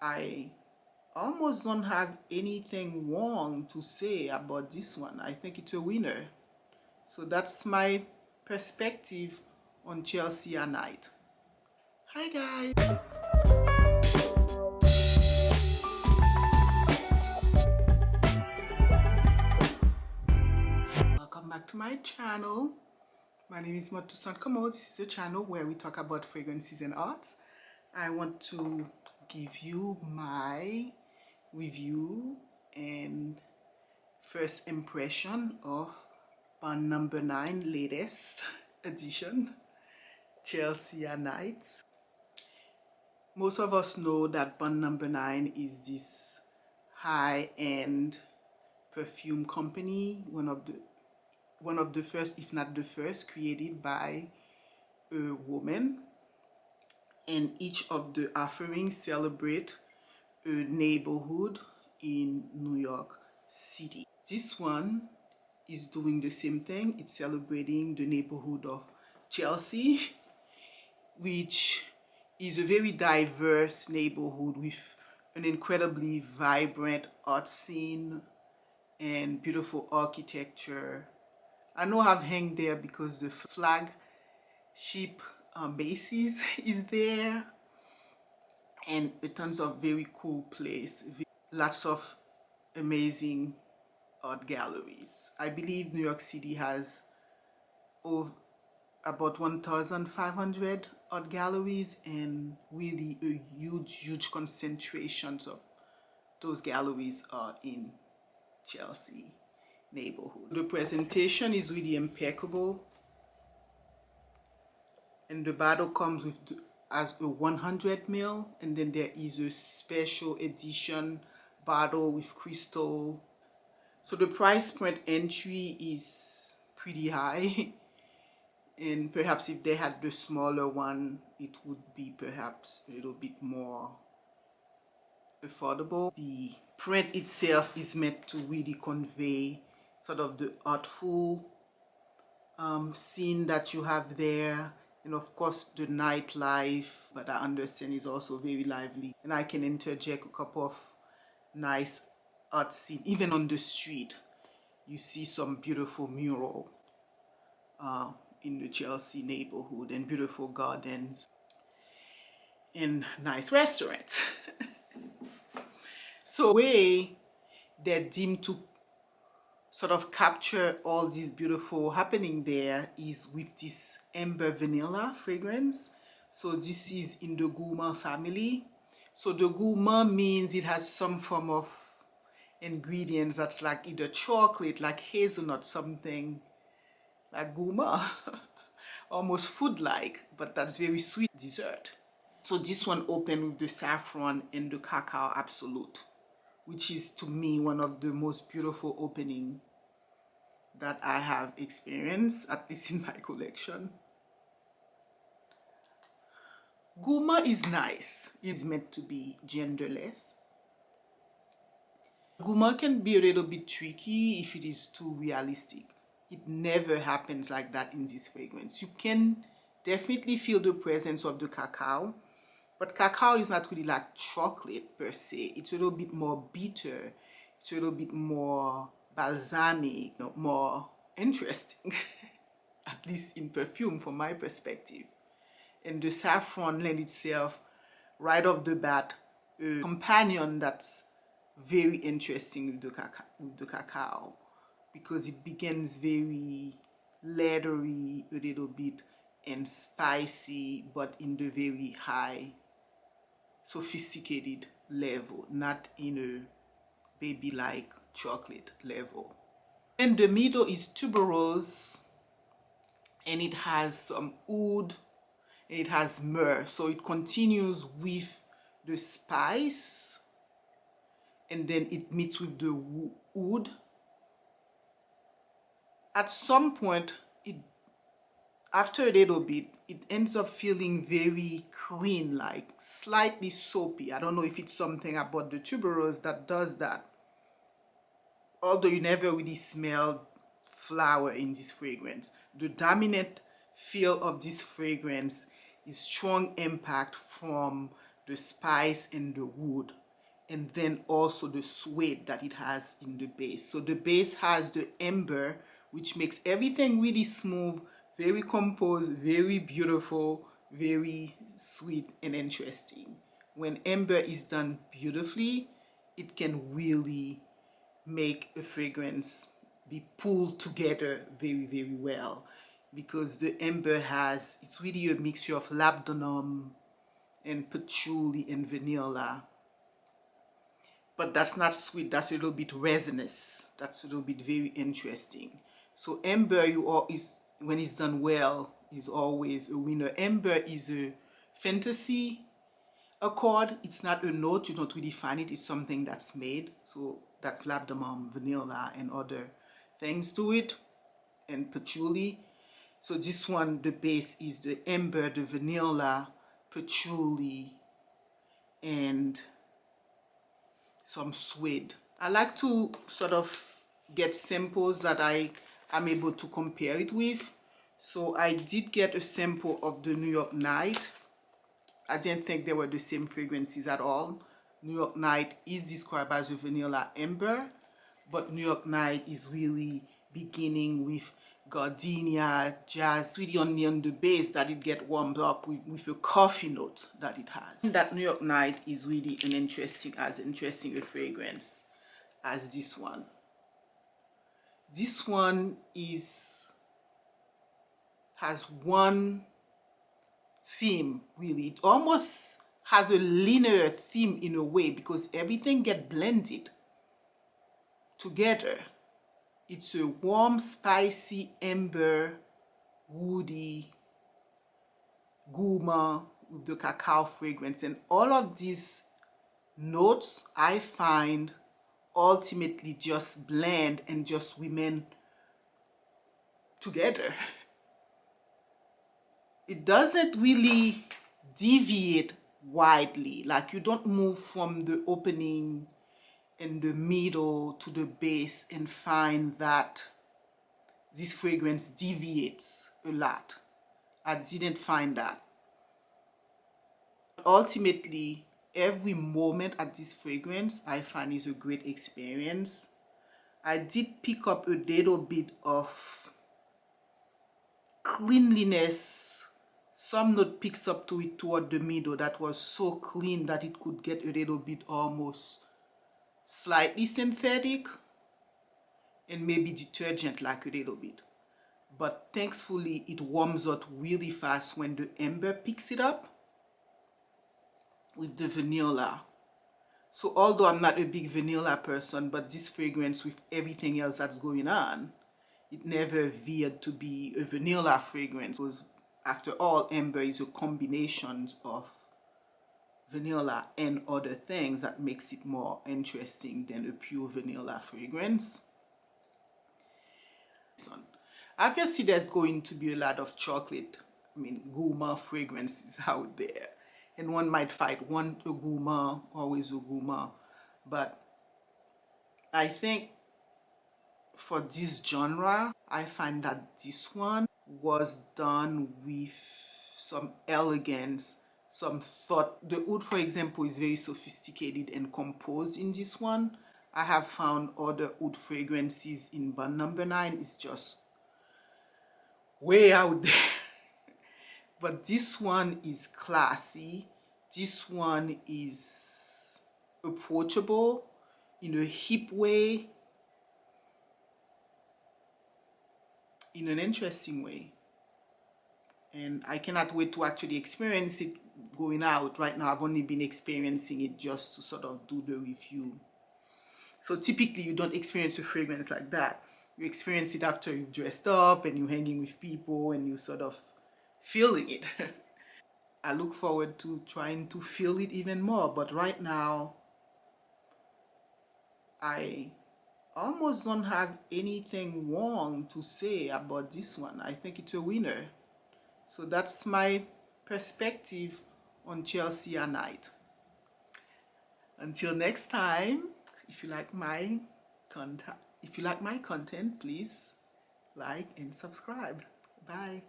I almost don't have anything wrong to say about this one. I think it's a winner. So that's my perspective on Chelsea at night. Hi guys. Welcome back to my channel. My name is Matusan Komo. This is a channel where we talk about fragrances and arts. I want to give you my review and first impression of Bond Number 9 latest edition, Chelsea at Night. Most of us know that Bond Number 9 is this high-end perfume company, one of the first, if not the first, created by a woman, and each of the offerings celebrate a neighborhood in New York City. This one is doing the same thing. It's celebrating the neighborhood of Chelsea, which is a very diverse neighborhood with an incredibly vibrant art scene and beautiful architecture. I know I've hung there because the flagship Macy's is there, and a tons of very cool place, lots of amazing art galleries. I believe New York City has about 1,500 art galleries, and really a huge concentrations of those galleries are in Chelsea neighborhood. The presentation is really impeccable, and the bottle comes with as a 100 ml, and then there is a special edition bottle with crystal. So the price point entry is pretty high, and perhaps if they had the smaller one, it would be perhaps a little bit more affordable. The print itself is meant to really convey sort of the artful scene that you have there, and of course the nightlife, but I understand is also very lively, and I can interject a couple of nice art scene. Even on the street you see some beautiful mural in the Chelsea neighborhood, and beautiful gardens and nice restaurants. So the way they're deemed to sort of capture all these beautiful happening there is with this amber vanilla fragrance. So this is in the gourmand family. So the gourmand means it has some form of ingredients that's like either chocolate, like hazelnut, something like gourmand, almost food-like, but that's very sweet dessert. So this one opened with the saffron and the cacao absolute, which is to me one of the most beautiful opening that I have experienced, at least in my collection. Gourmand is nice. It's meant to be genderless. Gourmand can be a little bit tricky if it is too realistic. It never happens like that in this fragrance. You can definitely feel the presence of the cacao, but cacao is not really like chocolate per se. It's a little bit more bitter. It's a little bit more balsamic, more interesting, at least in perfume from my perspective. And the saffron lends itself right off the bat a companion that's very interesting with the cacao, because it begins very leathery a little bit and spicy, but in the very high sophisticated level, not in a baby-like chocolate level. And the middle is tuberose, and it has some oud, and it has myrrh. So it continues with the spice, and then it meets with the oud. At some point, after a little bit, it ends up feeling very clean, like slightly soapy. I don't know if it's something about the tuberose that does that. Although you never really smell flower in this fragrance. The dominant feel of this fragrance is strong impact from the spice and the wood, and then also the suede that it has in the base. So the base has the amber, which makes everything really smooth, very composed, very beautiful, very sweet and interesting. When amber is done beautifully, it can really make a fragrance be pulled together very, very well, because the amber has, it's really a mixture of labdanum and patchouli and vanilla. But that's not sweet, that's a little bit resinous, that's a little bit very interesting. So amber, is, when it's done well, is always a winner. Amber is a fantasy accord. It's not a note, you don't really find it, it's something that's made. So that's labdanum, vanilla and other things to it, and patchouli. So this one, the base is the amber, the vanilla, patchouli, and some suede. I like to sort of get samples that I am able to compare it with. So I did get a sample of the New York Night. I didn't think they were the same fragrances at all. New York Night is described as a vanilla amber, but New York Night is really beginning with gardenia, jazz, really only on the base that it get warmed up with a coffee note that it has. And that New York Night is really an interesting a fragrance as this one. This one has one theme, really. It almost has a linear theme in a way, because everything get blended together. It's a warm, spicy, amber, woody, gourmand with the cacao fragrance. And all of these notes, I find, ultimately just blend and just remain together. It doesn't really deviate widely. Like, you don't move from the opening in the middle to the base and find that this fragrance deviates a lot. I didn't find that. Ultimately, every moment at this fragrance I find is a great experience. I did pick up a little bit of cleanliness. Some note picks up to it toward the middle that was so clean that it could get a little bit almost slightly synthetic and maybe detergent like a little bit. But thankfully it warms up really fast when the amber picks it up with the vanilla. So although I'm not a big vanilla person, but this fragrance, with everything else that's going on, it never veered to be a vanilla fragrance. Because after all, amber is a combination of vanilla and other things that makes it more interesting than a pure vanilla fragrance. Obviously there's going to be a lot of chocolate, gourmand fragrances out there, and one might fight one a gourmand, always a gourmand. But I think for this genre, I find that this one was done with some elegance, some thought. The oud, for example, is very sophisticated and composed in this one. I have found other oud fragrances in Bond Number 9 is just way out there. But this one is classy. This one is approachable in a hip way, in an interesting way. And I cannot wait to actually experience it going out. Right now I've only been experiencing it just to sort of do the review. So typically you don't experience a fragrance like that. You experience it after you've dressed up and you're hanging with people and you sort of feeling it. I look forward to trying to feel it even more, but right now I almost don't have anything wrong to say about this one. I think it's a winner. So that's my perspective on Chelsea a Night. Until next time, if you like my content, please like and subscribe. Bye.